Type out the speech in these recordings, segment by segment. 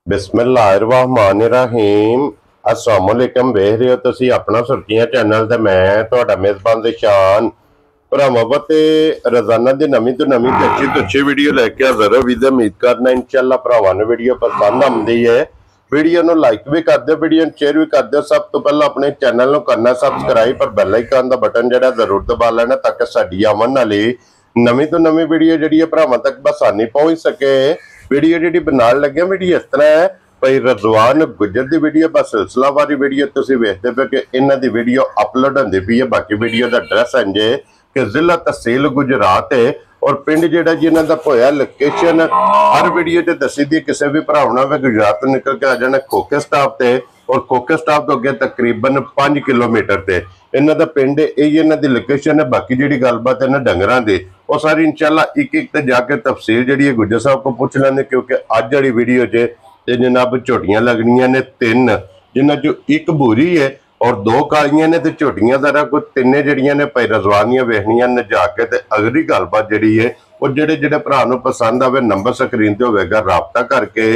बिस्मिल्लाहिर्रहमानिर्रहीम अस्सलामुअलैकुम। वेख रहे हो तुसी अपना सुर्खियां चैनल ते मैं तुहाडा मेजबान दिशान भरावां ते रोजाना दी नवीं तो नवीं अच्छी वीडियो लेके हाजिर हो। उम्मीद करना इंशाअल्लाह भरावां नूं वीडियो पसंद आउंदी है। वीडियो नूं लाइक भी कर दिओ, वीडियो नूं शेयर भी कर दिओ। सब तो पहला अपने चैनल नूं करना सबसक्राइब और बैल आइकन दा बटन जिहड़ा जरूर दबा लेना ताकि साडी आवन वाली नवीं तो नवीं वीडियो जिहड़ी है भरावां तक बसानी पहुंच सके। वीडियो जी बनाने लगे वीडियो इस तरह है भाई रजवान गुजर की वीडियो बस सिलसिलावारी वीडियो तुम वेखते पे कि इन्हों की वीडियो अपलोड होती पई है। बाकी वीडियो का एड्रैस इंजे कि जिला तहसील गुजरात है और पिंड जिहड़ा जी इन्हां दा होया लोकेशन हर वीडियो च दसी दी। किसी भी भरा गुजरात तो निकल के आ जाना खोखे स्टाफ से और खोखे स्टाफ तो अगे तकरीबन 5 किलोमीटर से इन्हां दा पिंड यही इन्हां दी लोकेशन है। बाकी जिहड़ी गलबात है डंगरां दी वो सारी इंशाल्लाह एक एक ते जाके तफसील जिहड़ी गुज्जर साहब को पूछ लेंगे क्योंकि अज वाली वीडियो च जनाब झोटियां लगनियां ने 3 जिन्हां चों एक भूरी है और 2 कालियां ने ते झोटियां दरा कोई 3 जिहड़ियां ने भाई रजवानियां वेखनियां ने जाके ते अगली गलबात जिहड़ी है वो जिहड़े भरा नूं पसंद आवे नंबर स्क्रीन ते होवेगा राबता करके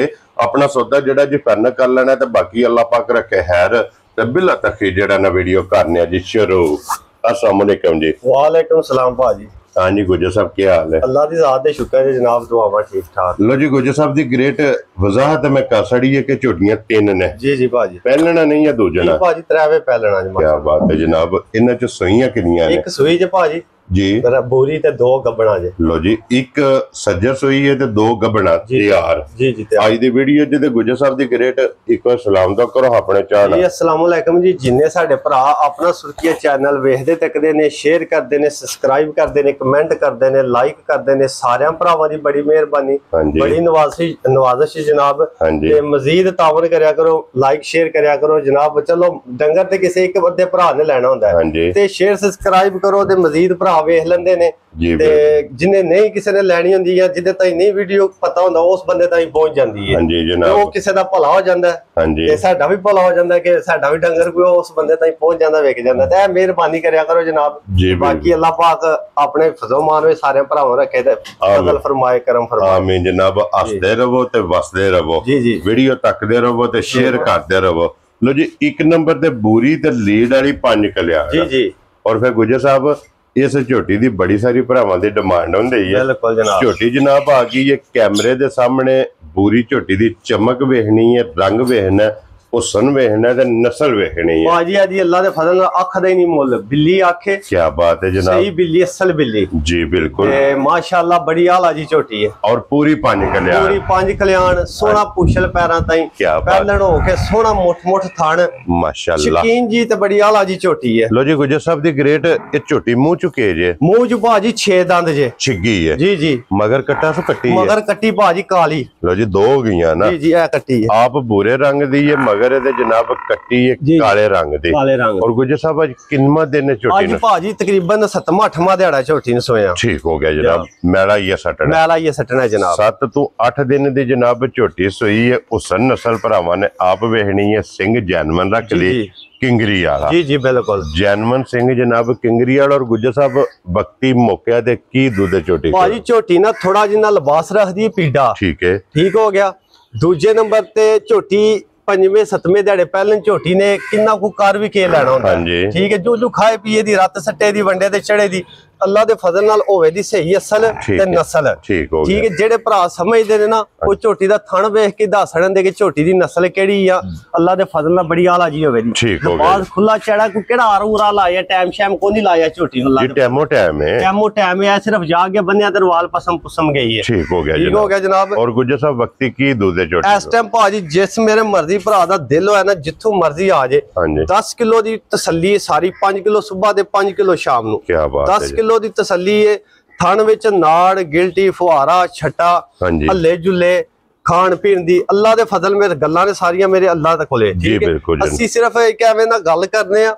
अपना सौदा जिहड़ा जी फाइनल कर लेना। ते बाकी अल्लाह पाक रखे खैर ते बिला तखी जिहड़ा ना वीडियो करने जी शुरू। अस्सलाम वालेकुम जी। वालेकुम सलाम भाजी। हाँ जी गुजर साहब क्या हाल है? अल्लाह दी ज़ात दे शुक्र है जनाब, दुआवा ठीक ठाक। लो जी गुजर साहब दी ग्रेट वजाहत मैं कर छड़ी है कि झोटियां 3 ने। जी जी भाजी। पहलना नहीं है दूजना? भाजी 3 पहलना जी। क्या बात है जनाब। इन्हां च सूइयां कितनियां ने? एक सूई जे भाजी जी बोरी ते 2 गब्बना जे। लो जी एक सज्जर सूई है ते 2 गब्बना तैयार। जी जी आज दी वीडियो जे गुजर साहब दी ग्रेट एक बार सलाम तो करो अपने चाहना जी। अस्सलाम वालेकुम जी। जिन्ने साडे भरा अपना सुर्खिया चैनल वेखदे तकदे ने, शेयर करदे ने, सब्सक्राइब करदे ने, कमेंट करदे ने, लाइक करदे ने, सारियां भरावां दी बड़ी मेहरबानी, बड़ी नवाजिश जनाब। ते मजीद तावन करया करो, लाइक शेयर करया करो जनाब। चलो डंगर ते किसी एक बंदे भरा ने लेना हुंदा है ते शेयर सब्सक्राइब करो ते मजीद भरा वेख लेंदे ने। ते जिन्हें नहीं किसी ने लैनी हुंदी है जिदे ताईं नहीं वीडियो पता हुंदा उस बंदे ताईं पहुंच जांदी है। जी जनाब। वो किसी दा भला हो जांदा है ते साडा भी भला हो जांदा है कि साडा भी डंगर कोई उस बंदे ताईं पहुंच जांदा वेख जांदा। ते मेहरबानी करया करो जनाब। बाकी अल्लाह पाक अपने फजो मान में सारे भरावां रखे ते फजल फरमाए, करम फरमाए। आमीन जनाब। हसदे रहो ते वसदे रहो। जी जी। वीडियो तकदे रहो ते शेयर करदे रहो। लो जी एक नंबर ते बूरी ते लीड वाली 5 कलिया। जी जी। और फिर गुजर साहब इस झोटी की बड़ी सारी भरावां दी डिमांड होंदी है। बिल्कुल जनाब। झोटी जनाब आ गई है कैमरे दे सामने। बूरी झोटी दी चमक वेखनी है, रंग वेखना है, हुसन वेखना है, नस्ल वेखनी है। भाजी अजी अल्लाह दे फजल नाल अख दा ही नहीं मुल बिल्ली आखे। क्या बात है जनाब। सही बिल्ली, असल बिल्ली जी बिल्कुल। माशाअल्लाह बड़ी आला जी झोटी है और पूरी 5 कल्याण। पूरी 5 कल्याण, सोना पूछल पैरां ताईं, क्या पैलन हो के सोना मुठ थान माशाअल्लाह। शकीन जी ते बड़ी आला जी झोटी है। लो जी गुजर साहब दी ग्रेट ये झोटी मुंह चुके जे? मुंह जो भाजी 6 दंद जे। छिगी है जी जी। मगर कट्टा सो कट्टी है? मगर कट्टी भाजी काली। लो जी 2 हो गईयां ना। जी जी ए कट्टी है। आप भूरे रंग दी है मगर ये जनाब कट्टी है काले रंग दी। काले रंग। और गुजर साहब आज किन्ना दिन है झोटी आज भाजी तकरीबन 7वां 8वां दिहाड़ा झोटी ने सोया। ठीक हो गया जनाब। मैला ही सटना, मैला ही सटना जनाब। 7 तो 8 दिन दी जनाब झोटी सोई है। हुसन नस्ल भरावां ने आप वेखनी है। सिंह जैनवन रख ली किंगरी वाला। जी जी बिल्कुल। जैनवन सिंह जनाब किंगरी वाला। और गुजर साहब बक्ती मौके दे की दूध झोटी भाजी झोटी ना थोड़ा जिन्ना लिबास रखदी पीड़ा। ठीक है। ठीक हो गया। दूजे नंबर ते झोटी 5वें 7वें दिहाड़े पहले झोटी ने किन्ना को कर भी के लेना होंदा है। ठीक है। जो खाए पिए दी रत सट्टे दी वंडे ते चढ़े दी अल्लाह दे फजल नाल होवे दी सही असल ते नस्ल। ठीक हो गया। ठीक है। जेड़े भरा समझदे ने ना वो झोटी दा थण वेख के दस छड़न कि झोटी दी नस्ल केड़ी आ। अल्लाह दे फजल नाल बड़ी आला जी होवे दी। ठीक हो गया। बाल खुला चढ़ा को केड़ा आरूरा लाया टाइम शैम को नहीं लाया झोटी नु। ये टाइमो टाइम है। टाइमो टाइम है। सिर्फ जाके बन्या ते वाल पसम पुसम गई है। ठीक हो गया। ठीक हो गया जनाब। और गुजर साहब वक्ती की दूध झोटी इस टाइम भाजी जिस मेरे मर्जी भरा दा दिल होया ना जिथों मर्जी आ जाए 10 किलो दी तसल्ली सारी। 5 किलो सुबह दे 5 किलो शाम नु। क्या बात है। 10 किलो दी तसल्ली है। थण विच नाड़ गिल्टी फुहारा छट्टा हल्ले जुले खान पीन दी अल्लाह दे फजल मेरे गल्लां ने सारियां मेरे अल्लाह दे कोले। जी बिल्कुल। ਅਸੀਂ सिर्फ एक एवें ना गल करने आ।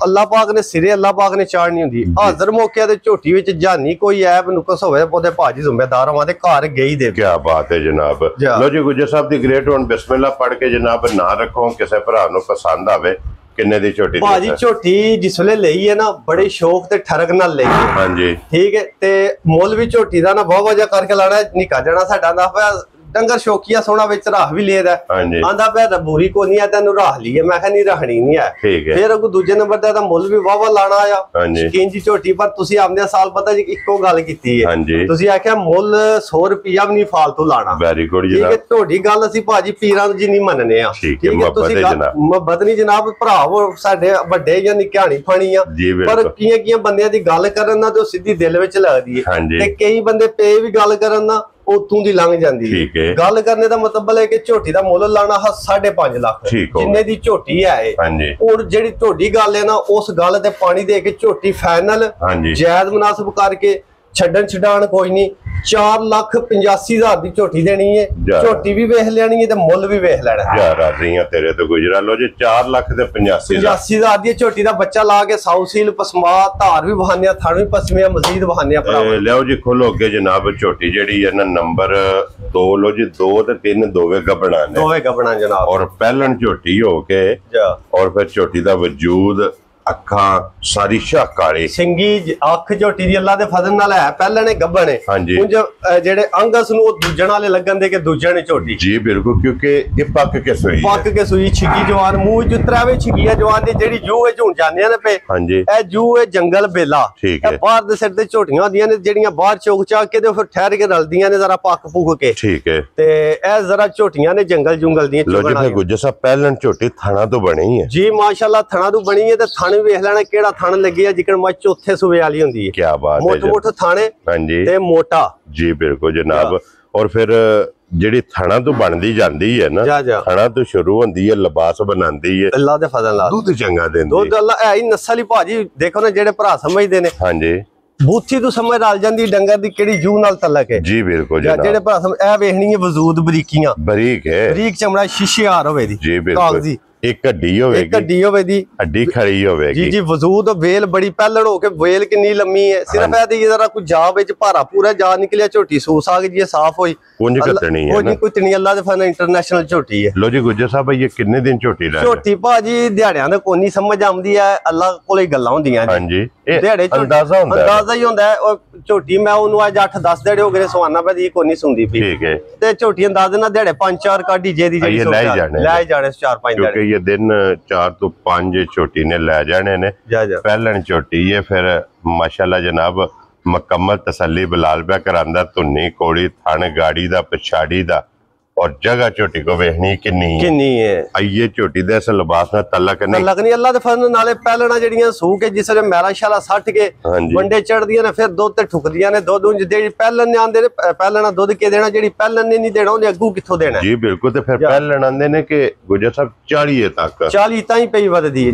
अल्लाह पाक ने सिरे अल्लाह पाक ने चाड़नी हुंदी। हाजर मौके ते झोटी विच जानी कोई ऐब नुकस होवे ओदे भाजी जिम्मेदार होवा ते घर गई दे। क्या बात है जनाब। लो जी गुजर साहब दी ग्रेट हुन बिस्मिल्लाह पढ़ के जनाब ना रखो किसी भरा नु पसंद आवे। किन्ने दी झोटी भाजी? झोटी जिसले लई है ना बड़े शौक ते ठरक नाल लई है। हां जी। ठीक है। ते मुल भी झोटी दा ना बहुत वजह करके लाना निका जणा साडा ना ਡੰਗਰ ਸ਼ੌਕੀਆ ਸੋਹਣਾ ਵਿੱਚ ਰਾਹ ਵੀ ਲੇਦਾ ਹਾਂਜੀ ਆਂਦਾ ਪਿਆ ਰਬੂਰੀ ਕੋ ਨਹੀਂ ਆ ਤੈਨੂੰ ਰਾਹ ਲਈਏ ਮੈਂ ਕਿਹਾ ਨਹੀਂ ਰਹਿਣੀ ਨਹੀਂ ਹੈ ਠੀਕ ਹੈ ਫਿਰ ਉਹ ਦੂਜੇ ਨੰਬਰ ਤੇ ਦਾ ਮੁੱਲ ਵੀ ਵਾਵਾ ਲਾਣਾ ਆ ਹਾਂਜੀ ਸ਼ਕੀਨ ਜੀ ਝੋਟੀ ਪਰ ਤੁਸੀਂ ਆਉਂਦੇ ਸਾਲ ਪਤਾ ਜੀ ਇੱਕੋ ਗੱਲ ਕੀਤੀ ਹੈ ਹਾਂਜੀ ਤੁਸੀਂ ਆਖਿਆ ਮੁੱਲ 100 ਰੁਪਿਆ ਵੀ ਨਹੀਂ ਫਾਲਤੂ ਲਾਣਾ ਵੈਰੀ ਗੁੱਡ ਠੀਕ ਹੈ ਤੁਹਾਡੀ ਗੱਲ ਅਸੀਂ ਭਾਜੀ ਪੀਰਾਂ ਜੀ ਨਹੀਂ ਮੰਨਨੇ ਆ ਠੀਕ ਹੈ ਤੁਸੀਂ ਮੁਹੱਬਤ ਨਹੀਂ ਜਨਾਬ ਭਰਾਵੋ ਸਾਡੇ ਵੱਡੇ ਜਾਂ ਨਿਕਾਣੀ ਫਣੀ ਆ ਪਰ ਕੀਆਂ ਬੰਦਿਆਂ ਦੀ ਗੱਲ ਕਰਨ ਨਾਲ ਤੇ ਸਿੱਧੀ ਦਿਲ ਵਿੱਚ ਲੱਗਦੀ ਹੈ ਤੇ ਕਈ ਬੰਦੇ ਪੇ ਵੀ ਗੱਲ ਕਰਨ ਨਾਲ ਉਤੋਂ ਦੀ ਲੰਘ ਜਾਂਦੀ ਹੈ ਗੱਲ ਕਰਨੇ ਦਾ ਮਤਲਬ ਹੈ ਕਿ ਝੋਟੀ ਦਾ ਮੁੱਲ ਲਾਣਾ 5.5 ਲੱਖ ਜਿੰਨੇ ਦੀ ਝੋਟੀ ਹੈ ਔਰ ਜਿਹੜੀ ਤੁਹਾਡੀ ਗੱਲ ਹੈ ਨਾ ਉਸ ਗੱਲ ਤੇ ਪਾਣੀ ਦੇ ਕੇ ਝੋਟੀ ਫਾਈਨਲ ਜਾਇਜ਼ ਮੁਨਾਸਬ ਕਰਕੇ ਛੱਡਣ ਛਡਾਣ ਕੋਈ ਨਹੀਂ 4,85,000 ਦੀ ਝੋਟੀ ਦੇਣੀ ਹੈ ਝੋਟੀ ਵੀ ਵੇਖ ਲੈਣੀ ਹੈ ਤੇ ਮੁੱਲ ਵੀ ਵੇਖ ਲੈਣਾ ਯਾਰ ਰਾਜ਼ੀਆਂ ਤੇਰੇ ਤੋਂ ਗੁਜਰਾ ਲੋ ਜੀ 4,85,000 ਦੀ ਝੋਟੀ ਦਾ ਬੱਚਾ ਲਾ ਕੇ ਸਾਊਸੀਲ ਪਸਮਾ ਧਾਰ ਵੀ ਬਹਾਨਿਆ ਥਣ ਵੀ ਪਸਮਿਆ ਮਜ਼ੀਦ ਬਹਾਨਿਆ ਭਰਾ ਲਿਓ ਜੀ ਖੋਲੋ ਅੱਗੇ ਜਨਾਬ ਝੋਟੀ ਜਿਹੜੀ ਹੈ ਨਾ ਨੰਬਰ 2 ਲੋ ਜੀ 2 ਤੇ 3 ਦੋਵੇਂ ਗੱਬਣਾ ਜਨਾਬ ਔਰ ਪਹਿਲਣ ਝੋਟੀ ਹੋ ਕੇ ਔਰ ਫਿਰ ਝੋਟੀ ਦਾ ਵਜੂਦ ਅੱਖਾਂ ਸਾਰੀ ਸ਼ਾਕਾਲੇ ਸਿੰਗੀ ਅੱਖ ਝੋਟੀ ਦੀ ਅੱਲਾ ਦੇ ਫਜ਼ਲ ਨਾਲ ਹੈ ਪਹਿਲਾਂ ਨੇ ਗੱਬਣੇ ਉਂਝ ਜਿਹੜੇ ਅੰਗਸ ਨੂੰ ਉਹ ਦੂਜਣ ਵਾਲੇ ਲੱਗਣ ਦੇ ਕਿ ਦੂਜੇ ਨੇ ਝੋਟੀ ਜੀ ਬਿਲਕੁਲ ਕਿਉਂਕਿ ਇਹ ਪੱਕ ਕੇ ਸੂਈ ਛਿੱਗੀ ਜਵਾਨ ਮੂੰਹ ਚ ਉਤਰਾਵੇ ਛਿੱਗੀਆ ਜਵਾਨ ਦੀ ਜਿਹੜੀ ਜੂ ਵਿੱਚ ਹੁਣ ਜਾਂਦੀਆਂ ਨੇ ਪਏ ਇਹ ਜੂ ਇਹ ਜੰਗਲ ਬੇਲਾ ਇਹ ਬਾਹਰ ਦੇ ਸਿਰ ਤੇ ਝੋਟੀਆਂ ਹੁੰਦੀਆਂ ਨੇ ਜਿਹੜੀਆਂ ਬਾਹਰ ਚੌਕ ਚਾਕ ਕੇ ਤੇ ਫਿਰ ਠਹਿਰ ਕੇ ਰਲਦੀਆਂ ਨੇ ਜ਼ਰਾ ਪੱਕ ਪੁੱਕ ਕੇ ਠੀਕ ਹੈ ਤੇ ਇਹ ਜ਼ਰਾ ਝੋਟੀਆਂ ਨੇ ਜੰਗਲ ਜੁੰਗਲ ਦੀਆਂ ਲੋ ਜੀ ਗੁੱਜਰ ਸਾਹਿਬ ਪਹਿਲਣ ਝੋਟੀ ਥਣਾ ਤੋਂ ਬਣੀ ਹੈ ਜੀ ਮਾਸ਼ਾਅੱਲਾ ਥਣਾ ਤੋਂ ਬਣੀ ਹੈ ਤੇ ਥਣ ਵੇਖ ਲੈਣਾ ਕਿਹੜਾ ਥਣ ਲੱਗੀ ਆ ਜਿਕਣ ਮੱਝ ਚੌਥੇ ਸੂਬੇ ਵਾਲੀ ਹੁੰਦੀ ਹੈ ਕੀ ਬਾਤ ਹੈ ਮੋਟੇ ਥਾਣੇ ਤੇ ਮੋਟਾ ਜੀ ਬਿਲਕੁਲ ਜਨਾਬ ਔਰ ਫਿਰ ਜਿਹੜੀ ਥਣਾ ਤੋਂ ਬਣਦੀ ਜਾਂਦੀ ਹੈ ਨਾ ਥਣਾ ਤੋਂ ਸ਼ੁਰੂ ਹੁੰਦੀ ਹੈ ਲਿਬਾਸ ਬਣਾਉਂਦੀ ਹੈ ਅੱਲਾ ਦੇ ਫਜ਼ਲ ਨਾਲ ਦੁੱਧ ਚੰਗਾ ਦਿੰਦੀ ਦੁੱਧ ਅੱਲਾ ਐ ਹੀ ਨਸਲ ਹੀ ਭਾਜੀ ਦੇਖੋ ਨਾ ਜਿਹੜੇ ਭਰਾ ਸਮਝਦੇ ਨੇ ਹਾਂਜੀ ਬੂਥੀ ਤੋਂ ਸਮਝ ਰਲ ਜਾਂਦੀ ਡੰਗਰ ਦੀ ਕਿਹੜੀ ਜੂ ਨਾਲ ਤਲਕ ਹੈ ਜੀ ਬਿਲਕੁਲ ਜਨਾਬ ਜਿਹੜੇ ਭਰਾ ਸਮਝ ਇਹ ਵੇਖਣੀ ਹੈ ਵਜੂਦ ਬਰੀਕੀਆਂ ਬਰੀਕ ਹੈ ਬਰੀਕ ਚਮੜਾ ਸ਼ੀਸ਼ੇਹਾਰ ਹੋਵੇ ਦੀ ਜੀ ਬਿਲਕੁਲ ਇੱਕ ਹੱਡੀ ਹੋਵੇਗੀ ਹੱਡੀ ਖੜੀ ਹੋਵੇਗੀ ਜੀ ਜੀ ਵਜੂਦ ਵੇਲ ਬੜੀ ਪਹਿਲਣ ਹੋ ਕੇ ਵੇਲ ਕਿੰਨੀ ਲੰਮੀ ਹੈ ਸਿਰਫ ਇਹ ਤੇ ਜਰਾ ਕੋਈ ਜਾ ਵਿੱਚ ਭਾਰਾ ਪੂਰਾ ਜਾ ਨਿਕਲਿਆ ਝੋਟੀ ਸੂਸ ਆ ਗਈ ਜੀ ਸਾਫ਼ ਹੋਈ ਕੁੰਝ ਕੱਟਣੀ ਹੈ ਨਾ ਕੋਈ ਤਣੀ ਅੱਲਾ ਦੇ ਫਨ ਇੰਟਰਨੈਸ਼ਨਲ ਝੋਟੀ ਹੈ ਲੋ ਜੀ ਗੁੱਜਰ ਸਾਹਿਬ ਇਹ ਕਿੰਨੇ ਦਿਨ ਝੋਟੀ ਲੈ ਝੋਟੀ ਭਾਜੀ ਦਿਹਾੜਿਆਂ ਦਾ ਕੋਈ ਨਹੀਂ ਸਮਝ ਆਉਂਦੀ ਹੈ ਅੱਲਾ ਕੋਲੇ ਗੱਲਾਂ ਹੁੰਦੀਆਂ ਹਾਂਜੀ ਦਿਹਾੜੇ ਅੰਦਾਜ਼ਾ ਹੀ ਹੁੰਦਾ ਉਹ ਝੋਟੀ ਮੈਂ ਉਹਨੂੰ ਅੱਜ 8-10 ਦਿਹਾੜੇ ਹੋ ਗਏ ਸਵਾਨਾ ਪੈ ਦੀ ਕੋਈ ਨਹੀਂ ਸੁਣਦੀ ਪਈ ਠੀਕ ਹੈ ਤੇ ਝੋਟੀ ਅੰਦਾਜ਼ੇ ਨਾਲ ਦਿਹਾੜੇ 5-4 ਕਾਢੀ ਜੇ ਦੀ ਜਿਹੜੀ ਲੈ ਜਾਣੇ 4-5 ਦਿਹਾੜੇ ਇਹ ਦਿਨ 4 ਤੋਂ 5 ਝੋਟੀ ਨੇ ਲੈ ਜਾਣੇ ਨੇ ਪਹਿਲਣ ਝੋਟੀ ਹੈ ਫਿਰ ਮਾਸ਼ਾਅੱਲਾ ਜਨਾਬ ਮੁਕੰਮਲ ਤਸੱਲੀ ਬਲਾਲ ਪਿਆ ਕਰਾਂਦਾ ਧੁੰਨੀ ਕੋੜੀ ਥਣ ਗਾੜੀ ਦਾ ਪਿਛਾੜੀ ਦਾ और जगह झोटी को वेखनी किन्नी है आइए झोटी दे इस लिबास में तलक नहीं अल्लाह दे फजल नाले पहलना जड़ियां सू के जिस वे मैला शाला सट के वंडे चढ़दियां ने फिर दुध ते ठुकदियां ने दुध जेडी पहलन ने आंदे ने पहलना दुध के देना जेडी पहलन ने नहीं देना ओने अग्गू किथों देना जी बिल्कुल ते फिर पहलन आंदे ने कि गुजर साहब 40 तक 40 ताई पई वधदी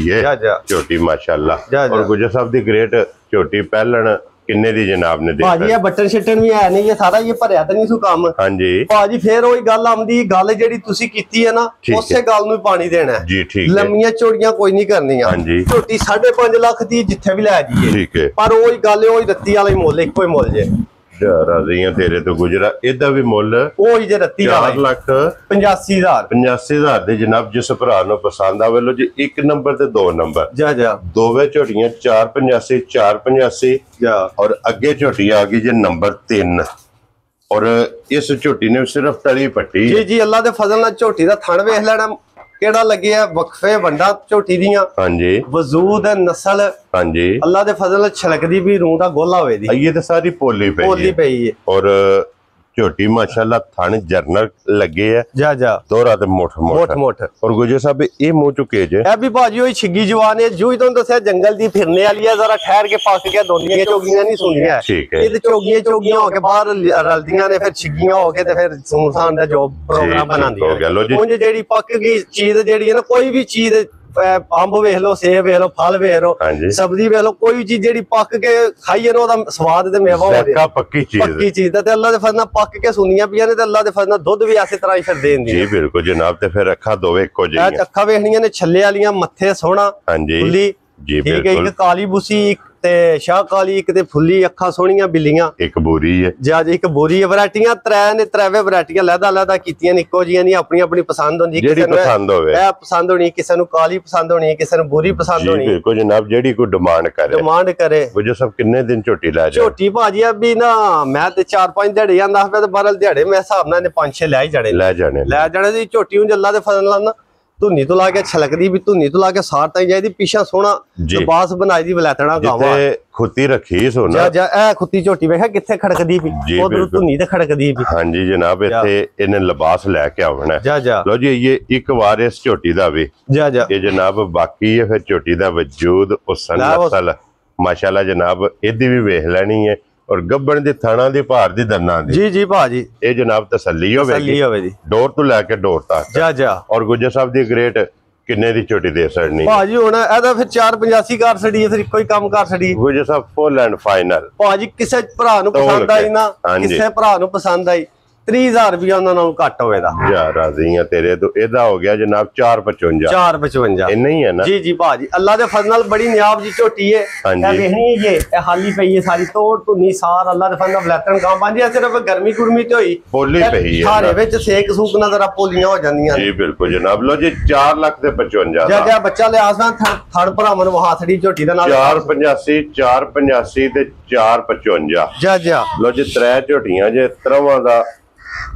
है झोटी माशाअल्लाह और गुजर साहब दी ग्रेट झोटी पहलन किन्ने दी जनाब ने देखा भाजी बटन शिटन भी है नहीं ये सारा ये भरिया तो नहीं सु काम हां जी भाजी फिर वही गल आंदी गल जेडी तुसी कीती है ना उसे गल नु पानी देना है जी ठीक है लम्मियां चौड़ियां कोई नहीं करनियां हां जी झोटी 5.5 लाख दी जिथे भी ले जाइए ठीक है पर वही गल है वही रत्ती वाला ही मोल इको ही मोल जे राजियां तेरे तो गुजरा एदा भी मुल ओही जे रत्ती 4,85,000 दे जनाब जिस भरा नु पसंद आवे लो जी एक नंबर ते 2 नंबर दोवे झोटियां 485 485 और अगे झोटी आ गई जे नंबर 3 और इस झोटी ने सिर्फ तली पट्टी जी जी अल्लाह दे फजल नाल झोटी दा थण वेख लेना केड़ा लगे है वक्फे वंडा झोटी दियां हां जी वजूद नस्ल हां जी अल्लाह दे फजल छलकदी भी रूह दा गोला होवे दी ये तो सारी पोली पई है और झोटी माशाल्लाह थाने जर्नल लगे है दोहरा ते मोठ और गुजर साहब ये मुंह चुके जे ए भी बाजी होई छिगी जवान है जू ही तो दसया जंगल दी फिरने वाली है जरा ठहर के पास के दोनियां चोगियां नहीं सुनियां ठीक है ये चोगियां हो के बाहर रलदियां ने फिर छिगियां हो के ते फिर सुनसान दा जो प्रोग्राम बनांदी हो गया लो जी उंज जेडी पक गई चीज जेडी है ना कोई भी चीज अंब वेख लो सेब वेख लो फल वेख लो सब्जी वेख लो कोई भी चीज जेडी पक के खाइए ना ओदा स्वाद ते मेवा हो जाए पक्की चीज ते अल्लाह दे फजल नाल पक के सुनियां पियां ने ते अल्लाह दे फजल नाल दुध भी ऐसे तरह ही फिर देंदी जी बिल्कुल जनाब ते फिर अखा दोवे इको जिहियां अखा वेखणियां ने छल्ले वालियां मत्थे सोहना हां जी खुली जी ठीक है एक काली बुसी ਤੇ ਸ਼ਾਹ ਕਾਲੀ, ਇੱਕ ਤੇ ਫੁੱਲੀ, ਅੱਖਾਂ ਸੋਹਣੀਆਂ ਬਿੱਲੀਆਂ, ਇੱਕ ਬੋਰੀ ਹੈ ਜੀ ਇੱਕ ਬੋਰੀ ਹੈ। ਵੈਰਾਈਟੀਆਂ ਤ੍ਰੈਵੇ ਵੈਰਾਈਟੀਆਂ ਲਹਿਦਾ ਕੀਤੀਆਂ ਨੇ, ਇੱਕੋ ਜੀਆਂ ਨਹੀਂ, ਆਪਣੀ ਆਪਣੀ ਪਸੰਦ ਹੁੰਦੀ, ਜਿਹੜੀ ਪਸੰਦ ਹੋਵੇ। ਇਹ ਪਸੰਦ ਹੋਣੀ, ਕਿਸੇ ਨੂੰ ਕਾਲੀ ਪਸੰਦ ਹੋਣੀ, ਕਿਸੇ ਨੂੰ ਬੋਰੀ ਪਸੰਦ ਹੋਣੀ। ਬਿਲਕੁਲ ਜਨਾਬ, ਜਿਹੜੀ ਕੋਈ ਡਿਮਾਂਡ ਕਰੇ। ਗੁੱਜਰ ਸਾਹਿਬ ਕਿੰਨੇ ਦਿਨ ਝੋਟੀ ਲੈ ਜਾ? ਝੋਟੀ ਭਾਜੀ ਆ ਵੀ ਨਾ ਮੈਂ ਤੇ 4-5 ਦਿਹਾੜੇ ਜਾਂਦਾ ਪਿਆ ਤੇ 12 ਦਿਹਾੜੇ ਮੇਰੇ ਹਿਸਾਬ ਨਾਲ 5-6 ਲੈ ਜਾਣੇ ਦੀ ਝੋਟੀ। ਹੁਣ ਅੱਲਾ ਦੇ ਫਜ਼ਲ ਨਾਲ ਨਾ ਧੁੰਨੀ ਤੋਂ ਲਾ ਕੇ ਛਲਕਦੀ ਵੀ, ਧੁੰਨੀ ਤੋਂ ਲਾ ਕੇ ਸਾਰ ਤਾਈ ਜਾਈਦੀ, ਪਿੱਛਾ ਸੋਹਣਾ ਲਿਬਾਸ ਬਣਾਈ ਦੀ, ਵਲੈਤਣਾ ਗਾਵਾਂ ਜਿੱਥੇ ਖੁੱਤੀ ਰੱਖੀ ਸੋਨਾ ਜਾ ਇਹ ਖੁੱਤੀ ਝੋਟੀ ਵੇਖਿਆ ਕਿੱਥੇ ਖੜਕਦੀ ਵੀ, ਉਧਰ ਧੁੰਨੀ ਤੇ ਖੜਕਦੀ ਵੀ। ਹਾਂਜੀ ਜਨਾਬ, ਇੱਥੇ ਇਹਨੇ ਲਿਬਾਸ ਲੈ ਕੇ ਆਉਣਾ। ਲੋ ਜੀ ਇਹ ਇੱਕ ਵਾਰ ਇਸ ਝੋਟੀ ਦਾ ਵੀ ਇਹ ਜਨਾਬ ਬਾਕੀ ਹੈ, ਫਿਰ ਝੋਟੀ ਦਾ ਵਜੂਦ ਉਸਨ ਨਸਲ ਮਾਸ਼ਾਅੱਲਾ ਜਨਾਬ ਇਹਦੀ ਵੀ ਵੇਖ ਲੈਣੀ ਹੈ। ਔਰ ਗੱਬਣ ਦੇ ਥਾਣਾ ਦੇ ਭਾਰ ਦੀ ਦੰਨਾਂ ਦੀ ਜੀ ਭਾਜੀ ਇਹ ਜਨਾਬ ਤਸੱਲੀ ਹੋਵੇਗੀ ਜੀ, ਡੋਰ ਤੋਂ ਲੈ ਕੇ ਡੋਰ ਤੱਕ। ਔਰ ਗੁੱਜਰ ਸਾਹਿਬ ਦੀ ਗ੍ਰੇਟ ਕਿੰਨੇ ਦੀ ਝੋਟੀ ਦੇ ਛੜਨੀ ਭਾਜੀ? ਹੁਣ ਇਹਦਾ ਫਿਰ 485 ਕਰ ਛੜੀ ਹੈ, ਫਿਰ ਇੱਕੋ ਹੀ ਕੰਮ ਕਰ ਛੜੀ। ਗੁੱਜਰ ਸਾਹਿਬ ਫੁੱਲ ਐਂਡ ਫਾਈਨਲ ਭਾਜੀ, ਕਿਸੇ ਭਰਾ ਨੂੰ ਪਸੰਦ ਆਈ ਨਾ, ਕਿਸੇ ਭਰਾ ਨੂੰ ਪਸੰਦ ਆਈ 30,000 ਰੁਪਇਆ ਉਹਨਾਂ ਨਾਲੋਂ ਘੱਟ ਹੋਵੇਗਾ। ਯਾਰ ਰਾਜ਼ੀ ਆ ਤੇਰੇ ਤੋਂ। ਇਹਦਾ ਹੋ ਗਿਆ ਜਨਾਬ 455 ਇੰਨਾ ਹੀ ਹੈ ਨਾ? ਜੀ ਭਾਜੀ, ਅੱਲਾ ਦੇ ਫਜ਼ਲ ਨਾਲ ਬੜੀ ਨਿਆਬ ਜੀ ਝੋਟੀ ਹੈ। ਇਹ ਵੇਖਣੀ ਹੈ ਇਹ ਹਾਲੀ ਪਈ ਹੈ ਸਾਰੀ, ਤੋੜ ਧੁੰਨੀ ਸਾਰ ਅੱਲਾ ਦੇ ਫਜ਼ਲ ਨਾਲ ਵਲੈਤਣ ਗਾਂ ਪਾਂਦੀ ਹੈ। ਸਿਰਫ ਗਰਮੀ ਗੁਰਮੀ ਤੇ ਹੋਈ ਪੋਲੀ ਪਈ ਹੈ, ਹਾਰੇ ਵਿੱਚ ਸੇਕ ਸੂਕ ਨਾ ਜ਼ਰਾ ਪੋਲੀਆਂ ਹੋ ਜਾਂਦੀਆਂ। ਜੀ ਬਿਲਕੁਲ ਜਨਾਬ। ਲੋ ਜੀ 4,55,000 ਜਾ ਬੱਚਾ ਲਿਆ ਸਾਂ ਥੜ ਭਰਾਵਾਂ ਨੂੰ ਵਹਾਥੜੀ ਝੋਟੀ ਦਾ ਨਾਲ 485 ਤੇ 455 ਜਾ ਲੋ ਜੀ 3 ਝੋਟੀਆਂ ਜੇ ਤਰਵਾਂ ਦਾ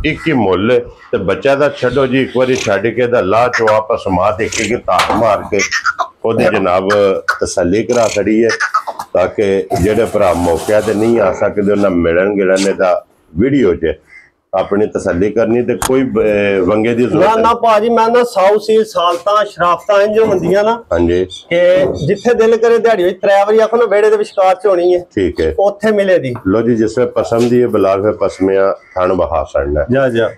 ਇੱਕ ਹੀ ਮੁੱਲ ਤੇ ਬੱਚਾ ਦਾ ਛੱਡੋ ਜੀ, ਇੱਕ ਵਾਰੀ ਛੱਡ ਕੇ ਦਾ ਲਾ ਚੋ ਆਪਸ ਮਾਂ ਦੇਖੇ ਕਿ ਤਾਕ ਮਾਰ ਕੇ ਉਹਦੀ ਜਨਾਬ ਤਸੱਲੀ ਕਰਾ ਛੜੀ ਹੈ, ਤਾਂ ਕਿ ਜਿਹੜੇ ਭਰਾ ਮੌਕਿਆਂ ਤੇ ਨਹੀਂ ਆ ਸਕਦੇ ਉਹਨਾਂ ਮਿਲਣ ਗਿਲਣ ਦਾ ਵੀਡੀਓ 'ਚ ਆਪਣੀ ਤਸੱਲੀ ਕਰਨੀ ਤੇ ਕੋਈ ਵੰਗੇ ਦੀ ਜ਼ਰੂਰਤ ਨਾ ਭਾਜੀ। ਮੈਂ ਨਾ ਸਾਊ ਸੀਲ ਸਾਲਤਾਂ ਸ਼ਰਾਫਤਾਂ ਇੰਜ ਹੁੰਦੀਆਂ ਨਾ ਕਿ ਜਿੱਥੇ ਦਿਲ ਕਰੇ ਦਿਹਾੜੀ ਵਿੱਚ 3 ਵਾਰੀ ਆਖੋ ਨਾ ਵਿਹੜੇ ਦੇ ਵਿਚਕਾਰ ਚ ਹੋਣੀ ਹੈ, ਠੀਕ ਹੈ, ਉੱਥੇ ਮਿਲੇ ਦੀ। ਲੋ ਜੀ ਜਿਸ ਵੇ ਪਸੰਦ ਹੀ ਬਲਾਲ ਫੇ ਪਸਮਿਆਂ ਥਣ ਬਹਾ ਸੜਨਾ ਜਾ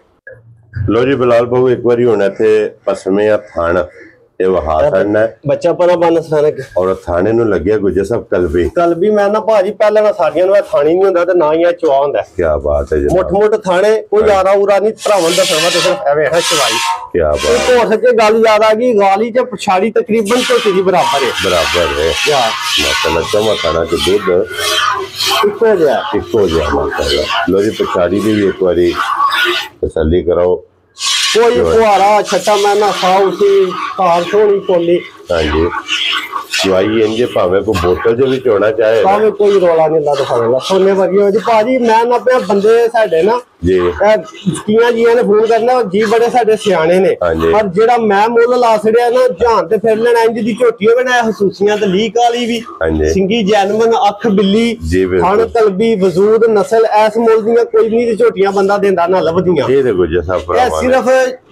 ਲੋ ਜੀ ਬਲਾਲ ਬਹੁ ਇੱਕ ਵਾਰੀ ਹੁਣ ਇੱਥੇ ਪਸਮਿਆਂ ਥਣ ਇਹ ਵਹਾ ਸੜਨਾ ਬੱਚਾ ਪਰਾ ਬੰਨ ਸਣਾ ਕੇ। ਔਰ ਥਾਣੇ ਨੂੰ ਲੱਗਿਆ ਗੁੱਜਰ ਸਾਹਿਬ ਕਲਬੀ ਮੈਂ ਨਾ ਭਾਜੀ ਪਹਿਲਾਂ ਨਾ ਸਾਡੀਆਂ ਨੂੰ ਥਾਣੀ ਨਹੀਂ ਹੁੰਦਾ ਤੇ ਨਾ ਹੀ ਚਵਾ ਹੁੰਦਾ। ਕੀ ਬਾਤ ਹੈ ਜੀ, ਮੁੱਠ ਥਾਣੇ ਕੋਈ ਆਰਾ ਉਰਾ ਨਹੀਂ ਭਰਾਵਾਂ ਦਾ ਸਰਵਾ ਤੇ ਸਿਰਫ ਐਵੇਂ ਹੈ ਚਵਾਈ। ਕੀ ਬਾਤ ਹੋ ਸਕੇ ਗੱਲ ਯਾਦ ਆ ਗਈ, ਗਾਲੀ ਚ ਪਛਾੜੀ ਤਕਰੀਬਨ ਝੋਟੀ ਦੀ ਬਰਾਬਰ ਹੈ ਯਾ ਮਾਸ਼ਾਅੱਲਾ। ਚਮਾ ਥਾਣਾ ਤੇ ਦੁੱਧ ਇੱਕੋ ਜਿਹਾ ਮਾਸ਼ਾਅੱਲਾ। ਲੋ ਜੀ ਪਛਾੜੀ ਦੀ ਵੀ ਇੱਕ ਵਾਰੀ ਤਸੱਲੀ ਕਰਾਓ। ਕੋਈ ਫੁਹਾਰਾ ਛੱਟਾ ਮੈਂ ਨਾ ਖਾਉ ਸੀ ਕਾਰ ਸੋਹਣੀ ਕੋਲੀ। ਹਾਂਜੀ ਚਵਾਈ ਇੰਜੇ ਭਾਵੇਂ ਕੋਈ ਬੋਤਲ ਦੇ ਵਿੱਚ ਹੋਣਾ ਚਾਹੇ, ਭਾਵੇਂ ਕੋਈ ਰੋਲਾ ਨਹੀਂ ਲਾ ਦਿਖਾਵੇਗਾ ਸੋਨੇ ਵਰਗੀ ਹੋ ਜੀ। ਭਾਜੀ ਮੈਂ ਨਾ ਆਪਣੇ ਬੰਦੇ ਸਾਡੇ ਨਾ ਜੀ ਕੀਆਂ ਜੀਆਂ ਨੇ ਫੋਨ ਕਰਨਾ, ਜੀ ਬੜੇ ਸਾਡੇ ਸਿਆਣੇ ਨੇ, ਪਰ ਜਿਹੜਾ ਮੈਂ ਮੁੱਲ ਲਾ ਛੜਿਆ ਨਾ ਜਾਨ ਤੇ ਫਿਰ ਲੈਣਾ ਇੰਜ ਦੀ ਝੋਟੀ ਹੋਵੇ ਨਾ, ਹਸੂਸੀਆਂ ਤੇ ਲੀਕ ਵਾਲੀ ਵੀ, ਸਿੰਗੀ ਜੈਨਮਨ, ਅੱਖ ਬਿੱਲੀ, ਹਣ ਕਲਬੀ, ਵਜੂਦ ਨਸਲ, ਐਸ ਮੁੱਲ ਦੀਆਂ ਕੋਈ ਨਹੀਂ ਝੋਟੀਆਂ ਬੰਦਾ ਦਿੰਦਾ ਨਾ ਲੱਭਦੀਆਂ। ਇਹ ਸਿਰਫ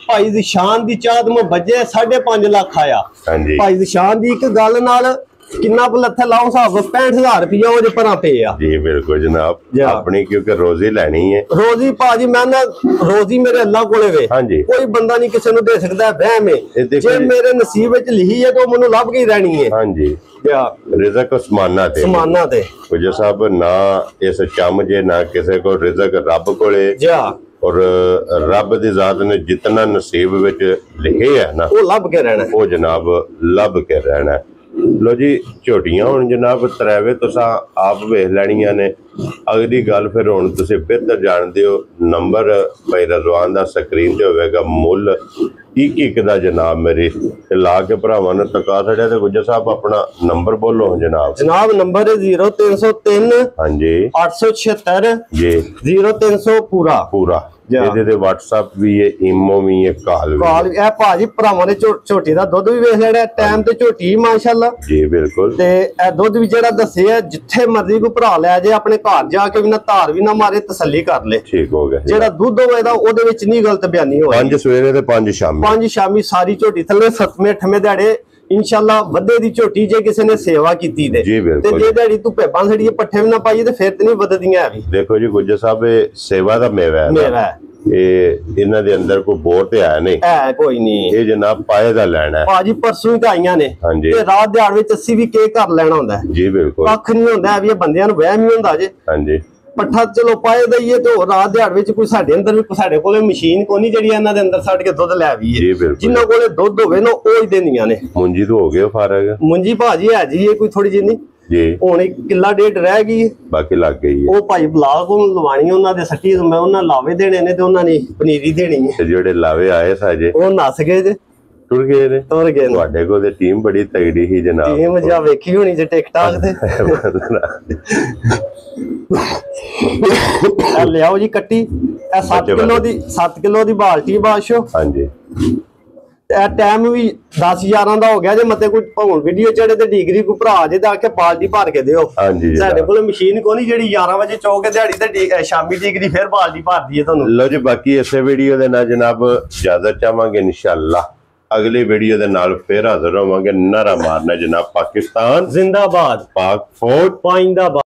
ਭਾਈ ਦੀ ਸ਼ਾਨ ਦੀ ਚਾਹਤ ਮੈਂ ਵੱਜੇ 5.5 ਲੱਖ ਆਇਆ। ਭਾਈ ਦੀ ਸ਼ਾਨ ਦੀ ਇੱਕ ਗੱਲ ਨਾਲ ਕਿੰਨਾ ਲੱਥੇ ਲਾਉ ਹਿਸਾਬ 65,000 ਰੁਪਇਆ ਉਹਦੇ ਪਰਾਂ ਪਏ ਆ। ਜੀ ਬਿਲਕੁਲ ਜਨਾਬ, ਆਪਣੀ ਕਿਉਂਕਿ ਰੋਜ਼ੀ ਲੈਣੀ ਹੈ। ਰੋਜ਼ੀ ਭਾਜੀ ਮੈਂ ਨਾ ਰੋਜ਼ੀ ਮੇਰੇ ਅੱਲਾ ਕੋਲੇ ਵੇ, ਕੋਈ ਬੰਦਾ ਨਹੀਂ ਕਿਸੇ ਨੂੰ ਦੇ ਸਕਦਾ ਵਹਿਮ ਹੈ। ਜੇ ਮੇਰੇ ਨਸੀਬ ਵਿੱਚ ਲਿਖੀ ਹੈ ਤਾਂ ਮੈਨੂੰ ਲੱਭ ਕੇ ਹੀ ਰਹਿਣੀ ਹੈ। ਹਾਂਜੀ ਰਿਜ਼ਕ ਉਸਮਾਨਾ ਤੇ ਗੁੱਜਰ ਸਾਹਿਬ, ਨਾ ਇਸ ਚਮ ਜੇ ਨਾ ਕਿਸੇ ਕੋ ਰਿਜ਼ਕ ਰੱਬ ਕੋਲੇ ਔਰ ਰੱਬ ਦੀ ਜ਼ਾਤ ਨੇ ਜਿਤਨਾ ਨਸੀਬ ਵਿੱਚ ਲਿਖੇ ਹੈ ਨਾ ਉਹ ਲੱਭ ਕੇ ਰਹਿਣਾ, ਉਹ ਜਨਾਬ ਲੱਭ ਕੇ ਰਹਿਣਾ। ਲੋ ਜੀ ਝੋਟੀਆਂ ਹੁਣ ਜਨਾਬ ਤਰਾਵੇ ਤੁਸੀਂ ਆਪ ਵੇਖ ਲੈਣੀਆਂ ਨੇ। ਅਗਲੀ ਗੱਲ ਫਿਰ ਹੁਣ ਤੁਸੀਂ ਬਿਹਤਰ ਜਾਣਦੇ ਹੋ, ਨੰਬਰ ਭਾਈ ਰਜ਼ਵਾਨ ਦਾ ਸਕਰੀਨ ਤੇ ਹੋਵੇਗਾ। ਮੁੱਲ ਇੱਕ ਦਾ ਜਨਾਬ ਮੇਰੀ ਲਾ ਕੇ ਭਰਾਵਾਂ ਨੂੰ ਟਕਾ ਛੜਿਆ। ਤੇ ਗੁੱਜਰ ਸਾਹਿਬ ਆਪਣਾ ਨੰਬਰ ਬੋਲੋ ਜਨਾਬ ਨੰਬਰ ਹੈ 0303 ਹਾਂਜੀ 876 ਜੀ 0300 ਪੂਰਾ। ਇਹਦੇ ਤੇ WhatsApp ਵੀ ਹੈ, ਈਮੋ ਵੀ ਹੈ, ਕਾਲ ਇਹ ਭਾਜੀ ਭਰਾਵਾਂ ਨੇ ਝੋਟੀ ਦਾ ਦੁੱਧ ਵੀ ਵੇਖ ਲੈਣਾ ਟਾਈਮ ਤੇ ਝੋਟੀ ਮਾਸ਼ਾਅੱਲਾ ਜੀ ਬਿਲਕੁਲ। ਤੇ ਇਹ ਦੁੱਧ ਵੀ ਜਿਹੜਾ ਦੱਸੇ ਆ ਜਿੱਥੇ ਮਰਜ਼ੀ ਕੋਈ ਭਰਾ ਲੈ ਜੇ ਆਪਣੇ ਘਰ ਜਾ ਕੇ ਵੀ ਨਾ ਧਾਰ ਵੀ ਨਾ ਮਾਰੇ, ਤਸੱਲੀ ਕਰ ਲੈ, ਠੀਕ ਹੋ ਗਿਆ। ਜਿਹੜਾ ਦੁੱਧ ਹੋਵੇਗਾ ਉਹਦੇ ਵਿੱਚ ਨਹੀਂ ਗਲਤ ਬਿਆਨੀ ਹੋਵੇ। 5 ਸਵੇਰੇ ਤੇ 5 ਸ਼ਾਮੀ ਸਾਰੀ ਝੋਟੀ ਥੱਲੇ 7ਵੇਂ 8ਵੇਂ ਦਿਹਾੜੇ ਇਨਸ਼ਾਅੱਲਾ ਵੱਧੇ ਦੀ ਝੋਟੀ ਜੇ ਕਿਸੇ ਨੇ ਸੇਵਾ ਕੀਤੀ ਤੇ ਜੇ ਦਿਹਾੜੀ ਤੂੰ ਭੇਬਾਂ ਛੜੀਏ ਪੱਠੇ ਵੀ ਨਾ ਪਾਈਏ ਤੇ ਫਿਰ ਤੇ ਨਹੀਂ ਵੱਧਦੀਆਂ ਵੀ। ਦੇਖੋ ਜੀ ਗੁੱਜਰ ਸਾਹਿਬ, ਇਹ ਸੇਵਾ ਦਾ ਮੇਵਾ ਹੈ। ਇਹ ਇਹਨਾਂ ਦੇ ਅੰਦਰ ਕੋਈ ਬੋਰ ਤੇ ਆਇਆ ਨਹੀਂ ਹੈ, ਕੋਈ ਨਹੀਂ। ਇਹ ਜਨਾਬ ਪਾਏ ਦਾ ਲੈਣਾ ਹੈ ਭਾਜੀ, ਪਰਸੋਂ ਹੀ ਆਈਆਂ ਨੇ ਤੇ ਰਾਤ ਦਿਹਾੜ ਵਿੱਚ ਅਸੀਂ ਵੀ ਕੇ ਘਰ ਲੈਣਾ ਹੁੰਦਾ ਜੀ ਬਿਲਕੁਲ। ਕੱਖ ਨਹੀਂ ਹੁੰਦਾ ਵੀ ਇਹ ਬੰਦਿਆਂ ਨੂੰ ਵਹਿਮ ਹੀ ਹੁੰਦਾ ਜੇ। ਹਾਂਜੀ ਪੱਠਾ ਚਲੋ ਪਾਏ ਦਈਏ ਤੇ ਰਾਤ ਦਿਹਾੜ ਵਿੱਚ ਕੋਈ ਸਾਡੇ ਅੰਦਰ ਵੀ ਸਾਡੇ ਕੋਲੇ ਮਸ਼ੀਨ ਕੋਈ ਨਹੀਂ ਜਿਹੜੀ ਇਹਨਾਂ ਦੇ ਅੰਦਰ ਛੱਡ ਕੇ ਦੁੱਧ ਲੈ ਆਵੀਏ। ਜਿਨ੍ਹਾਂ ਕੋਲੇ ਦੁੱਧ ਹੋਵੇ ਨਾ ਉਹ ਹੀ ਦਿੰਦੀਆਂ ਨੇ। ਮੁੰਜੀ ਤੋਂ ਹੋ ਗਏ ਫਾਰਗ? ਮੁੰਜੀ ਭਾਜੀ ਹੈ ਜੀ ਇਹ ਕੋਈ ਥੋੜੀ ਜਿਹੀ ਨਹੀਂ, ਜੀ ਹੁਣ 1 ਕਿੱਲਾ ਡੇਢ ਰਹਿ ਗਈ, ਬਾਕੀ ਲੱਗ ਗਈ ਹੈ। ਉਹ ਭਾਈ ਬਲਾਕ ਕੋਲ ਲਵਾਣੀ, ਉਹਨਾਂ ਦੇ ਸੱਟੀ ਮੈਂ ਉਹਨਾਂ ਲਾਵੇ ਦੇਣੇ ਨੇ ਤੇ ਉਹਨਾਂ ਨੇ ਪਨੀਰੀ ਦੇਣੀ ਹੈ। ਤੇ ਜਿਹੜੇ ਲਾਵੇ ਆਏ ਸਾਜੇ ਉਹ ਨੱਸ ਗਏ ਜੇ, ਟੁਰ ਗਏ ਨੇ। ਤੁਰ ਗਏ। ਤੁਹਾਡੇ ਕੋਲ ਤੇ ਟੀਮ ਬੜੀ ਤਗੜੀ ਸੀ ਜਨਾਬ। ਟੀਮ ਜਿਆ ਵੇਖੀ ਹੋਣੀ ਜੇ ਟਿਕਟਾਕ ਤੇ। ਲਿਆਓ ਜੀ ਕੱਟੀ, ਇਹ 7 ਕਿਲੋ ਦੀ ਬਾਲਟੀ ਬਾਸ਼ੋ। ਹਾਂਜੀ ਇਹ ਟਾਈਮ ਵੀ 10-11 ਦਾ ਹੋ ਗਿਆ ਜੇ, ਮਤੇ ਕੋਈ ਭਾਵੇਂ ਵੀਡੀਓ ਚੜੇ ਤੇ ਡਿਗਰੀ ਕੋਈ ਭਰਾ ਜੇ ਦਾ ਕੇ ਬਾਲਟੀ ਭਰ ਕੇ ਦਿਓ। ਹਾਂਜੀ ਸਾਡੇ ਕੋਲ ਮਸ਼ੀਨ ਕੋਈ ਨਹੀਂ ਜਿਹੜੀ 11 ਵਜੇ ਚੌਕ ਕੇ ਦਿਹਾੜੀ ਤੇ ਸ਼ਾਮੀ ਡਿਗਰੀ ਫਿਰ ਬਾਲਟੀ ਭਰਦੀ ਹੈ ਤੁਹਾਨੂੰ। ਲਓ ਜੀ, ਬਾਕੀ ਇਸੇ ਵੀਡੀਓ ਦੇ ਨਾਲ ਜਨਾਬ ਇਜਾਜ਼ਤ ਚਾਹਾਂਗੇ, ਇਨਸ਼ਾਅੱਲਾ ਅਗਲੀ ਵੀਡੀਓ ਦੇ ਨਾਲ ਫਿਰ ਹਾਜ਼ਰ ਹੋਵਾਂਗੇ। ਨਾਰਾ ਮਾਰਨਾ ਜਨਾਬ, ਪਾਕਿਸਤਾਨ ਜ਼ਿੰਦਾਬਾਦ, ਪਾਕ ਫੌਜ ਪਾਇੰਦਾਬਾਦ।